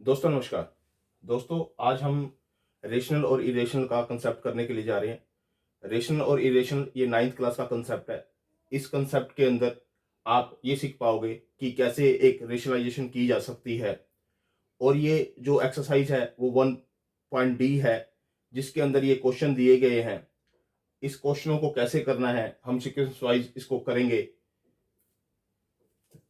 दोस्तों नमस्कार। दोस्तों आज हम रेशनल और इरेशनल का कंसेप्ट करने के लिए जा रहे हैं। रेशनल और इरेशनल ये 9th क्लास का कंसेप्ट है। इस कंसेप्ट के अंदर आप ये सीख पाओगे कि कैसे एक रेशनलाइजेशन की जा सकती है। और ये जो एक्सरसाइज है वो 1.D है, जिसके अंदर ये क्वेश्चन दिए गए हैं। इस क्वेश्चनों को कैसे करना है हम सीक्वेंस वाइज इसको करेंगे।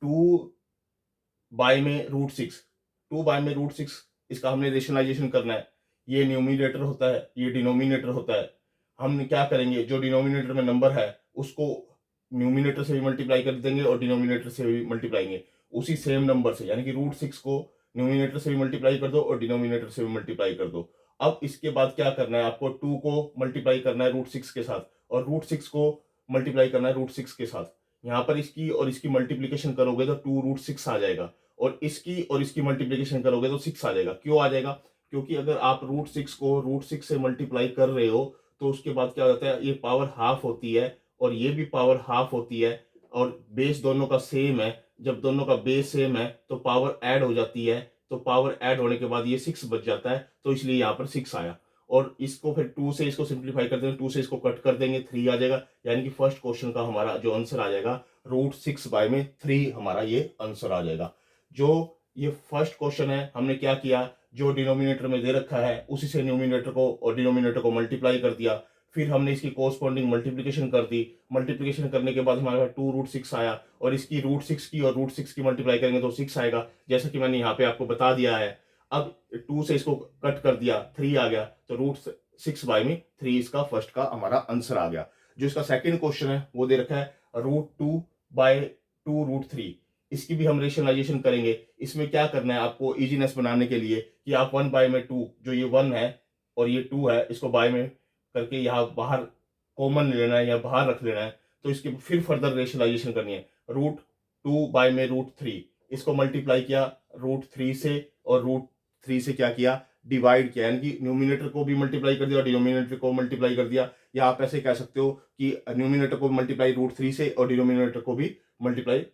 2/√6, 2/√6 इसका हमने रेशनलाइजेशन करना है। ये न्यूमिनेटर होता है, ये डिनोमिनेटर होता है। हम क्या करेंगे, जो डिनोमिनेटर में नंबर है उसको न्यूमिनेटर से भी मल्टीप्लाई कर देंगे और डिनोमिनेटर से भी मल्टीप्लाई उसी सेम नंबर से, यानी कि √6 को न्यूमिनेटर से भी मल्टीप्लाई कर दो और डिनोमिनेटर से भी मल्टीप्लाई कर दो। अब इसके बाद क्या करना है, आपको 2 को मल्टीप्लाई करना है √6 के साथ और √6 को मल्टीप्लाई करना है √6 के साथ। यहाँ पर इसकी और इसकी मल्टीप्लीकेशन करोगे तो 2√6 आ जाएगा और इसकी मल्टीप्लीकेशन करोगे तो 6 आ जाएगा। क्यों आ जाएगा? क्योंकि अगर आप √6 को √6 से मल्टीप्लाई कर रहे हो तो उसके बाद क्या होता है, ये पावर हाफ होती है और ये भी पावर हाफ होती है और बेस दोनों का सेम है। जब दोनों का बेस सेम है तो पावर ऐड हो जाती है, तो पावर ऐड होने के बाद ये 6 बच जाता है, तो इसलिए यहाँ पर 6 आया। और इसको फिर 2 से इसको सिंप्लीफाई कर देंगे, 2 से इसको कट कर देंगे, 3 आ जाएगा। यानी कि फर्स्ट क्वेश्चन का हमारा जो आंसर आ जाएगा √6/3 हमारा ये आंसर आ जाएगा। जो ये फर्स्ट क्वेश्चन है, हमने क्या किया, जो डिनोमिनेटर में दे रखा है उसी से न्यूमिनेटर को और डिनोमिनेटर को मल्टीप्लाई कर दिया। फिर हमने इसकी कोरस्पॉन्डिंग मल्टीप्लीकेशन कर दी। मल्टीप्लीकेशन करने के बाद हमारे पास 2√6 आया और इसकी √6 की और √6 की मल्टीप्लाई करेंगे तो 6 आएगा, जैसा कि मैंने यहाँ पे आपको बता दिया है। अब 2 से इसको कट कर दिया, 3 आ गया, तो √6/3 इसका फर्स्ट का हमारा आंसर आ गया। जो इसका सेकंड क्वेश्चन है वो दे रखा है √2/2√3। इसकी भी हम रेशनलाइजेशन करेंगे। इसमें क्या करना है आपको इजीनेस बनाने के लिए कि आप 1/2, जो ये 1 है और ये 2 है, इसको बाय में करके यहाँ बाहर कॉमन लेना है या बाहर रख लेना है। तो इसकी फिर फर्दर रेशनलाइजेशन करनी है। √2/√3 इसको मल्टीप्लाई किया √3 से और √3 से क्या किया, डिवाइड किया, यानी कि न्यूमिनेटर को भी मल्टीप्लाई कर दिया और डिनोमिनेटर को मल्टीप्लाई कर दिया। या आप ऐसे कह सकते हो कि न्यूमिनेटर को मल्टीप्लाई √3 से और डिनोमिनेटर को भी मल्टीप्लाई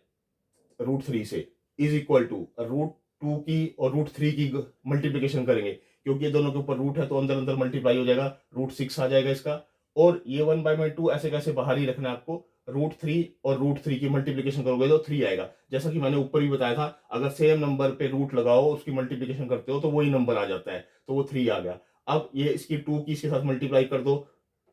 √3 से इज इक्वल टू √2 की और √3 की मल्टीप्लीकेशन करेंगे, क्योंकि ये दोनों के ऊपर रूट है तो अंदर अंदर मल्टीप्लाई हो जाएगा, √6 आ जाएगा इसका। और ये 1/2 ऐसे कैसे बाहर ही रखना है आपको, √3 और √3 की मल्टीप्लीकेशन करोगे तो 3 आएगा। जैसा कि मैंने ऊपर भी बताया था, अगर सेम नंबर पे रूट लगाओ उसकी मल्टीप्लीकेशन करते हो तो वही नंबर आ जाता है, तो वो 3 आ गया। अब ये इसकी 2 की इसके साथ मल्टीप्लाई कर दो,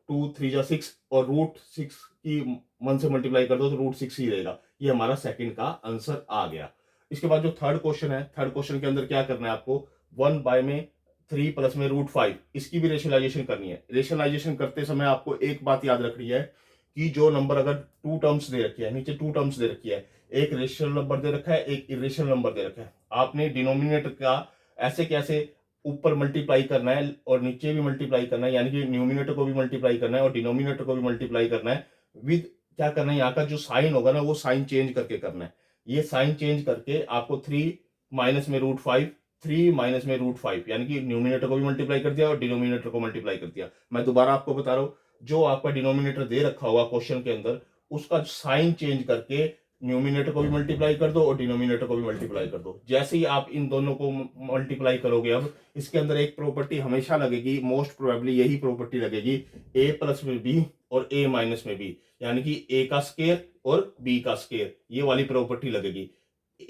2 3 जा 6 और √6 की 1 से मल्टीप्लाई कर दो तो √6 ही रहेगा। ये हमारा सेकंड का आंसर आ गया। इसके बाद जो थर्ड क्वेश्चन है, थर्ड क्वेश्चन के अंदर क्या करना है आपको, 1/3 प्लस में √5 इसकी भी रेशनलाइजेशन करनी है। रेशनलाइजेशन करते समय आपको एक बात याद रखनी है कि जो नंबर अगर 2 टर्म्स दे रखी है, नीचे 2 टर्म्स दे रखी है, एक रेशनल नंबर दे रखा है, एक इरेशनल नंबर दे रखा है, आपने डिनोमिनेटर का ऐसे कैसे ऊपर मल्टीप्लाई करना है और नीचे भी मल्टीप्लाई करना है, यानी कि न्यूमिनेटर को भी मल्टीप्लाई करना है और डिनोमिनेटर को भी मल्टीप्लाई करना है। विद क्या करना है, यहाँ का जो साइन होगा ना वो साइन चेंज करके करना है। ये साइन चेंज करके आपको 3 माइनस में √5, 3 माइनस में √5, यानी कि न्यूमिनेटर को भी मल्टीप्लाई कर दिया और डिनोमिनेटर को मल्टीप्लाई कर दिया। मैं दोबारा आपको बता रहा हूँ, जो आपका डिनोमिनेटर दे रखा होगा क्वेश्चन के अंदर उसका साइन चेंज करके न्यूमिनेटर को भी मल्टीप्लाई कर दो और डिनोमिनेटर को भी मल्टीप्लाई कर दो। जैसे ही आप इन दोनों को मल्टीप्लाई करोगे, अब इसके अंदर एक प्रॉपर्टी हमेशा लगेगी, मोस्ट प्रोबेबली यही प्रॉपर्टी लगेगी, a प्लस में b और a माइनस में b, यानी कि a का स्केयर और b का स्केयर, ये वाली प्रॉपर्टी लगेगी।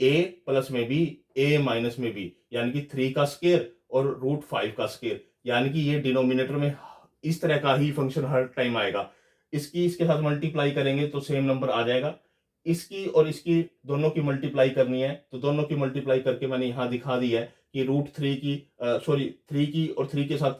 a प्लस में b, a माइनस में b, यानी कि 3 का स्केयर और √5 का स्केयर, यानी कि ये डिनोमिनेटर में इस तरह का ही फंक्शन हर टाइम आएगा। इसकी इसके साथ मल्टीप्लाई करेंगे तो सेम नंबर आ जाएगा। इसकी और इसकी दोनों की मल्टीप्लाई करनी है, तो दोनों की मल्टीप्लाई करके मैंने यहां दिखा दी है कि √3 की सॉरी 3 की और 3 के साथ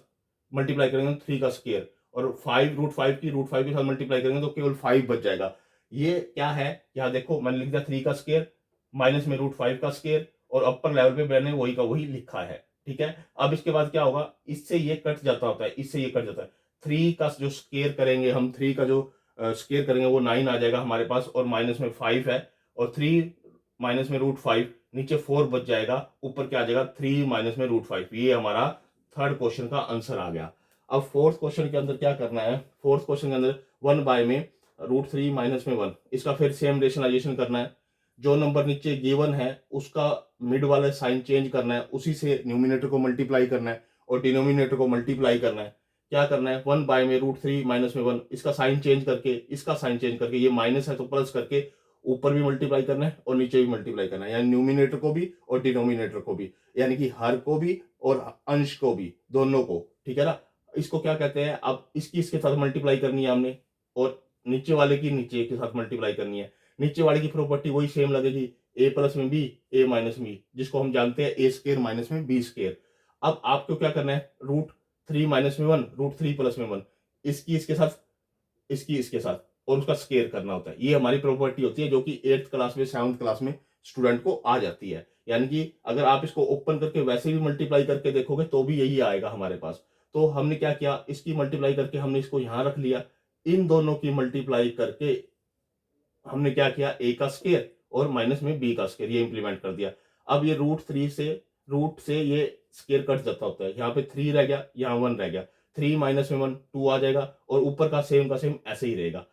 मल्टीप्लाई करेंगे तो 3 का स्केयर और 5 √5 की √5 के साथ मल्टीप्लाई करेंगे तो केवल 5 बच जाएगा। ये क्या है, यहाँ देखो मैंने लिख दिया 3 का स्केयर माइनस में √5 का स्केयर और अपर लेवल पे मैंने वही का वही लिखा है। ठीक है, अब इसके बाद क्या होगा, इससे ये कट जाता होता है, इससे ये कट जाता है। 3 का जो स्केयर करेंगे हम, 3 का जो स्केयर करेंगे वो 9 आ जाएगा हमारे पास और माइनस में 5 है और 3 माइनस में √5, नीचे 4 बच जाएगा, ऊपर क्या आ जाएगा 3 माइनस में √5। ये हमारा थर्ड क्वेश्चन का आंसर आ गया। अब फोर्थ क्वेश्चन के अंदर क्या करना है, फोर्थ क्वेश्चन के अंदर 1 बाय में √3 माइनस में 1, इसका फिर सेम रेशनलाइजेशन करना है। जो नंबर नीचे गिवन है उसका मिड वाला साइन चेंज करना है, उसी से न्यूमिनेटर को मल्टीप्लाई करना है और डिनोमिनेटर को मल्टीप्लाई करना है। क्या करना है, 1 बाय में √3 माइनस में 1, इसका साइन चेंज करके, इसका साइन चेंज करके, ये माइनस है तो प्लस करके ऊपर भी मल्टीप्लाई करना है और नीचे भी मल्टीप्लाई करना है, यानी न्यूमिनेटर को भी और डिनोमिनेटर को भी, यानी कि हर को भी और अंश को भी, दोनों को। ठीक है ना। इसको क्या कहते हैं, अब इसकी इसके साथ मल्टीप्लाई करनी है हमने और नीचे वाले की नीचे के साथ मल्टीप्लाई करनी है। नीचे वाले की प्रॉपर्टी वही सेम लगेगी, ए प्लस में बी, ए माइनस बी, जिसको हम जानते हैं ए स्क्र माइनस में बी स्क्र। अब आपको क्या करना है, √3 माइनस में 1, √3 प्लस में 1, इसकी इसके साथ, इसकी इसके साथ, और उसका स्केयर करना होता है। ये हमारी प्रॉपर्टी होती है जो कि 8th क्लास में 7th क्लास में स्टूडेंट को आ जाती है। यानी कि अगर आप इसको ओपन करके वैसे भी मल्टीप्लाई करके देखोगे तो भी यही आएगा हमारे पास। तो हमने क्या किया, इसकी मल्टीप्लाई करके हमने इसको यहां रख लिया, इन दोनों की मल्टीप्लाई करके हमने क्या किया, ए का स्केयर और माइनस में बी का स्केयर, ये इंप्लीमेंट कर दिया। अब ये रूट से ये स्केयर कट जाता होता है, यहाँ पे 3 रह गया, यहाँ 1 रह गया, 3 माइनस में 1 2 आ जाएगा और ऊपर का सेम ऐसे ही रहेगा।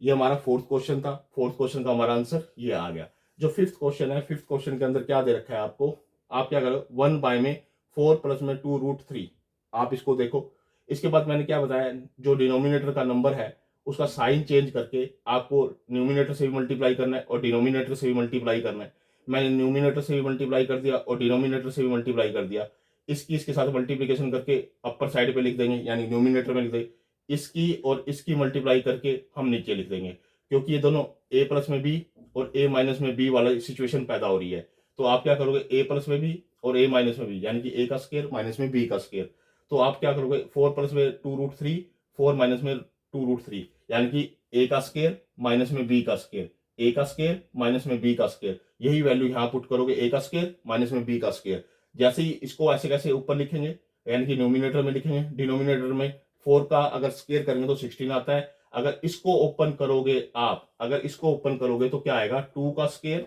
ये हमारा 4th क्वेश्चन था। 4th क्वेश्चन का हमारा आंसर ये आ गया। जो 5th क्वेश्चन है, 5th क्वेश्चन के अंदर क्या दे रखा है आपको, आप क्या करो, 1 बाय में 4 प्लस में 2√3, आप इसको देखो। इसके बाद मैंने क्या बताया, जो डिनोमिनेटर का नंबर है उसका साइन चेंज करके आपको न्यूमिनेटर से भी मल्टीप्लाई करना है और डिनोमिनेटर से भी मल्टीप्लाई करना है। मैंने न्यूमिनेटर से भी मल्टीप्लाई कर दिया और डिनोमिनेटर से भी मल्टीप्लाई कर दिया। इसकी इसके साथ मल्टीप्लीकेशन करके अपर साइड पे लिख देंगे, यानी न्यूमिनेटर में लिख देंगे, इसकी और इसकी मल्टीप्लाई करके हम नीचे लिख देंगे, क्योंकि ये दोनों ए प्लस में बी और ए माइनस में बी वाला सिचुएशन पैदा हो रही है। तो आप क्या करोगे, ए प्लस में बी और ए माइनस में बी, यानी कि ए का स्केयर माइनस में बी का स्केयर। तो आप क्या करोगे, 4 प्लस में 2√3, 4 माइनस में 2√3, यानी कि ए का स्केयर माइनस में बी का स्केयर, ए का स्केयर माइनस में बी का स्केयर, यही वैल्यू यहां पुट करोगे, ए का स्केयर माइनस में बी का स्केयर। जैसे ही इसको ऐसे कैसे ऊपर लिखेंगे, यानी कि न्यूमिनेटर में लिखेंगे, डिनोमिनेटर में 4 का अगर स्केयर करेंगे तो 16 आता है। अगर इसको ओपन करोगे आप, अगर इसको ओपन करोगे तो क्या आएगा, 2 का स्केयर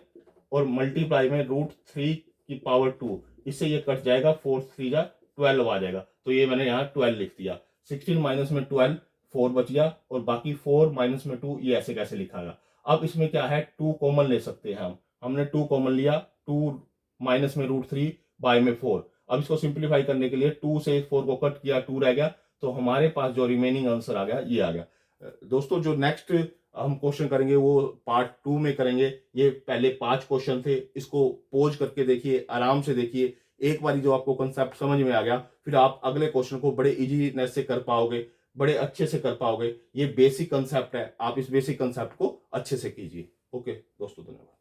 और मल्टीप्लाई में √3 की पावर 2, इससे ये कट जाएगा, 4 3 जा 12 आ जाएगा। तो ये मैंने यहाँ 12 लिख दिया। 16 माइनस में 12, 4 बच गया, और बाकी 4 माइनस में 2, ये ऐसे कैसे लिखागा। अब इसमें क्या है, 2 कॉमन ले सकते हैं हम, हमने 2 कॉमन लिया, 2 माइनस में √3 बाय में 4। अब इसको सिंप्लीफाई करने के लिए 2 से 4 को कट किया, 2 रह गया, तो हमारे पास जो रिमेनिंग आंसर आ गया ये आ गया। दोस्तों जो नेक्स्ट हम क्वेश्चन करेंगे वो पार्ट 2 में करेंगे। ये पहले 5 क्वेश्चन थे, इसको पोज करके देखिए, आराम से देखिए, एक बारी जो आपको कंसेप्ट समझ में आ गया फिर आप अगले क्वेश्चन को बड़े इजीनेस से कर पाओगे, बड़े अच्छे से कर पाओगे। ये बेसिक कंसेप्ट है, आप इस बेसिक कंसेप्ट को अच्छे से कीजिए। ओके दोस्तों, धन्यवाद।